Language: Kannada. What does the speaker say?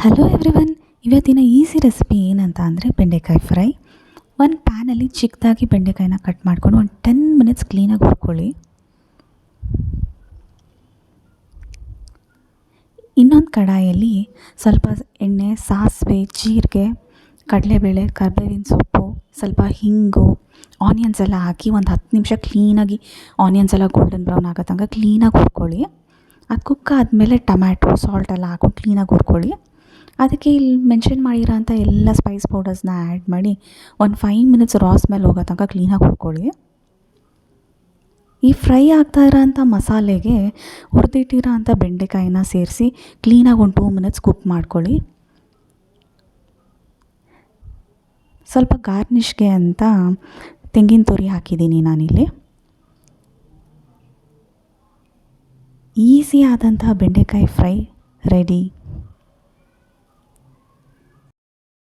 Hello everyone. ಇವತ್ತಿನ ಈಸಿ ರೆಸಿಪಿ ಏನಂತ ಅಂದರೆ ಬೆಂಡೆಕಾಯಿ ಫ್ರೈ. ಒಂದು ಪ್ಯಾನಲ್ಲಿ ಚಿಕ್ಕದಾಗಿ ಬೆಂಡೆಕಾಯಿನ ಕಟ್ ಮಾಡ್ಕೊಂಡು ಒಂದು 10 ಮಿನಿಟ್ಸ್ ಕ್ಲೀನಾಗಿ ಹುರ್ಕೊಳ್ಳಿ. ಇನ್ನೊಂದು ಕಡಾಯಲ್ಲಿ ಸ್ವಲ್ಪ ಎಣ್ಣೆ, ಸಾಸಿವೆ, ಜೀರಿಗೆ, ಕಡಲೆಬೇಳೆ, ಕರಿಬೇವಿನ ಸೊಪ್ಪು, ಸ್ವಲ್ಪ ಹಿಂಗು, ಆನಿಯನ್ಸ್ ಎಲ್ಲ ಹಾಕಿ ಒಂದು 10 ನಿಮಿಷ ಕ್ಲೀನಾಗಿ ಆನಿಯನ್ಸ್ ಎಲ್ಲ ಗೋಲ್ಡನ್ ಬ್ರೌನ್ ಆಗೋ ತನಕ ಕ್ಲೀನಾಗಿ ಹುರ್ಕೊಳ್ಳಿ. ಅದು ಕುಕ್ ಆದಮೇಲೆ ಟೊಮ್ಯಾಟೊ, ಸಾಲ್ಟ್ ಎಲ್ಲ ಹಾಕೊಂಡು ಕ್ಲೀನಾಗಿ ಹುರ್ಕೊಳ್ಳಿ. ಅದಕ್ಕೆ ಇಲ್ಲಿ ಮೆನ್ಷನ್ ಮಾಡಿರೋ ಅಂಥ ಎಲ್ಲ ಸ್ಪೈಸ್ ಪೌಡರ್ಸ್ನ ಆ್ಯಡ್ ಮಾಡಿ ಒಂದು 5 ಮಿನಿಟ್ಸ್ ರಾ ಸ್ಮೆಲ್ ಹೋಗೋ ತನಕ ಕ್ಲೀನಾಗಿ ಹುರ್ಕೊಳ್ಳಿ. ಈ ಫ್ರೈ ಆಗ್ತಾ ಇರೋಂಥ ಮಸಾಲೆಗೆ ಹುರಿದಿಟ್ಟಿರೋ ಅಂಥ ಬೆಂಡೆಕಾಯಿನ ಸೇರಿಸಿ ಕ್ಲೀನಾಗಿ ಒಂದು 2 ಮಿನಿಟ್ಸ್ ಕುಕ್ ಮಾಡ್ಕೊಳ್ಳಿ. ಸ್ವಲ್ಪ ಗಾರ್ನಿಷ್ಗೆ ಅಂತ ತೆಂಗಿನ ತುರಿ ಹಾಕಿದ್ದೀನಿ ನಾನಿಲ್ಲಿ. ಈಸಿ ಆದಂಥ ಬೆಂಡೆಕಾಯಿ ಫ್ರೈ ರೆಡಿ.